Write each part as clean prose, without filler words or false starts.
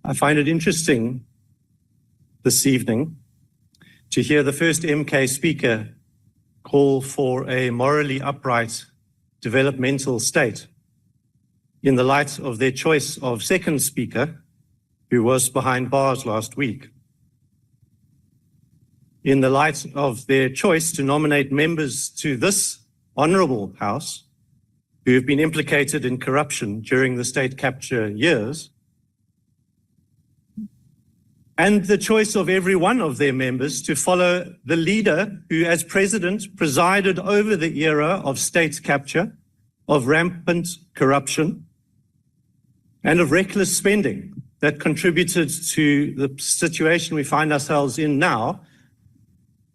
I find it interesting this evening to hear the first MK speaker call for a morally upright developmental state in the light of their choice of second speaker, who was behind bars last week. In the light of their choice to nominate members to this honourable House who have been implicated in corruption during the state capture years, and the choice of every one of their members to follow the leader who, as president, presided over the era of state capture, of rampant corruption, and of reckless spending that contributed to the situation we find ourselves in now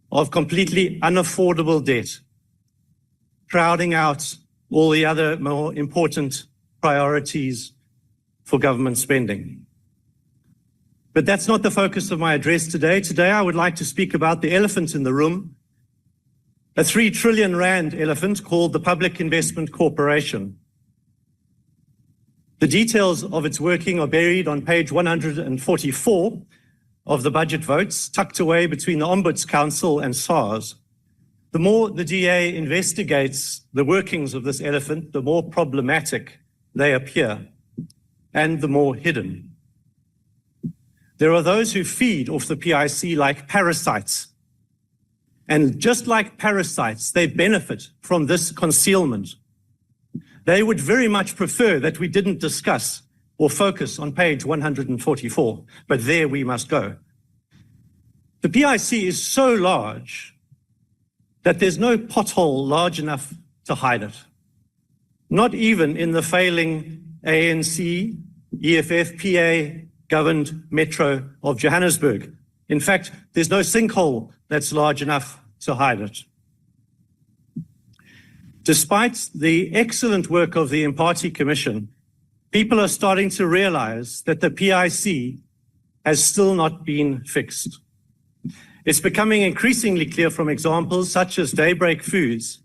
of completely unaffordable debt, crowding out all the other more important priorities for government spending. But that's not the focus of my address today. Today, I would like to speak about the elephant in the room, a 3 trillion rand elephant called the Public Investment Corporation. The details of its working are buried on page 144 of the budget votes, tucked away between the Ombuds Council and SARS. The more the DA investigates the workings of this elephant, the more problematic they appear and the more hidden. There are those who feed off the PIC like parasites. And just like parasites, they benefit from this concealment. They would very much prefer that we didn't discuss or focus on page 144, but there we must go. The PIC is so large that there's no pothole large enough to hide it. Not even in the failing ANC, EFF, PA governed Metro of Johannesburg. In fact, there's no sinkhole that's large enough to hide it. Despite the excellent work of the Imparty Commission, people are starting to realize that the PIC has still not been fixed. It's becoming increasingly clear from examples such as Daybreak Foods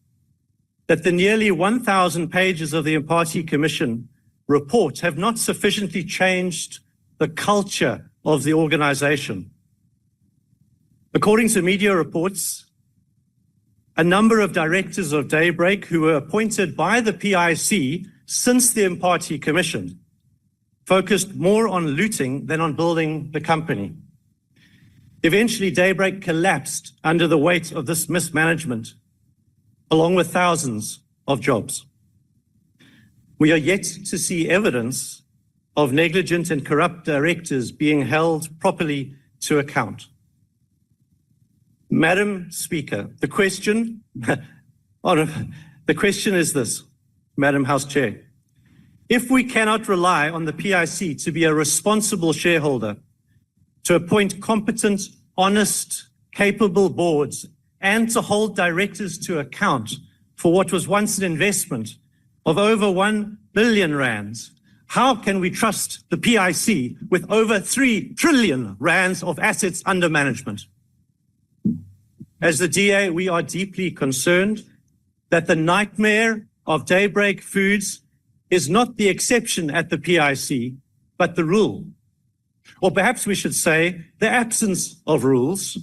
that the nearly 1,000 pages of the Imparty Commission report have not sufficiently changed the culture of the organization. According to media reports, a number of directors of Daybreak who were appointed by the PIC since the Imparty Commission focused more on looting than on building the company. Eventually, Daybreak collapsed under the weight of this mismanagement, along with thousands of jobs. We are yet to see evidence of negligent and corrupt directors being held properly to account. Madam Speaker, the question is this, Madam House Chair. If we cannot rely on the PIC to be a responsible shareholder, to appoint competent, honest, capable boards, and to hold directors to account for what was once an investment of over 1 billion rands, how can we trust the PIC with over 3 trillion rands of assets under management? As the DA, we are deeply concerned that the nightmare of Daybreak Foods is not the exception at the PIC, but the rule. Or perhaps we should say the absence of rules,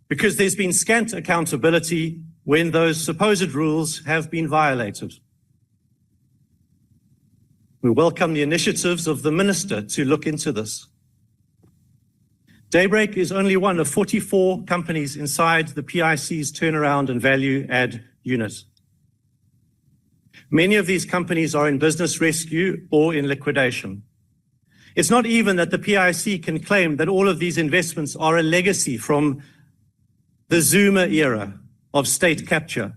because there's been scant accountability when those supposed rules have been violated. We welcome the initiatives of the Minister to look into this. Daybreak is only one of 44 companies inside the PIC's turnaround and value add unit. Many of these companies are in business rescue or in liquidation. It's not even that the PIC can claim that all of these investments are a legacy from the Zuma era of state capture.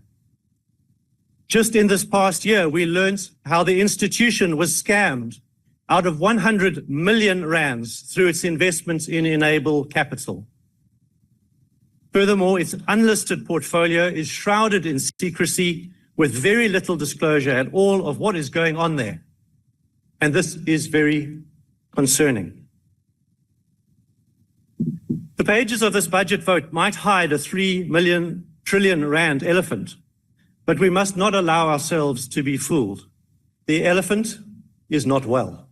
Just in this past year, we learned how the institution was scammed out of 100 million rands through its investments in Enable Capital. Furthermore, its unlisted portfolio is shrouded in secrecy with very little disclosure at all of what is going on there. And this is very concerning. The pages of this budget vote might hide a 3 trillion rand elephant, but we must not allow ourselves to be fooled. The elephant is not well.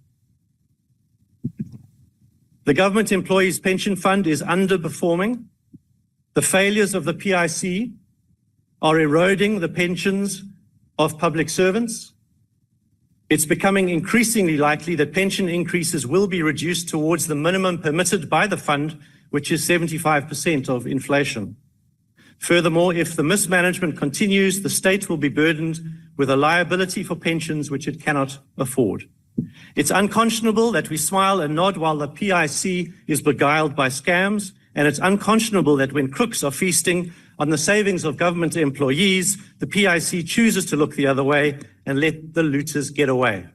The Government Employees Pension Fund is underperforming. The failures of the PIC are eroding the pensions of public servants. It's becoming increasingly likely that pension increases will be reduced towards the minimum permitted by the fund, which is 75% of inflation. Furthermore, if the mismanagement continues, the state will be burdened with a liability for pensions which it cannot afford. It's unconscionable that we smile and nod while the PIC is beguiled by scams, and it's unconscionable that when crooks are feasting on the savings of government employees, the PIC chooses to look the other way and let the looters get away.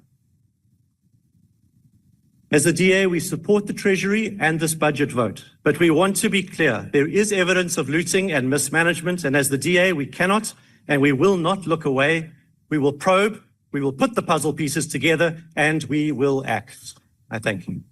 As the DA, we support the Treasury and this budget vote, but we want to be clear. There is evidence of looting and mismanagement, and as the DA, we cannot and we will not look away. We will probe, we will put the puzzle pieces together, and we will act. I thank you.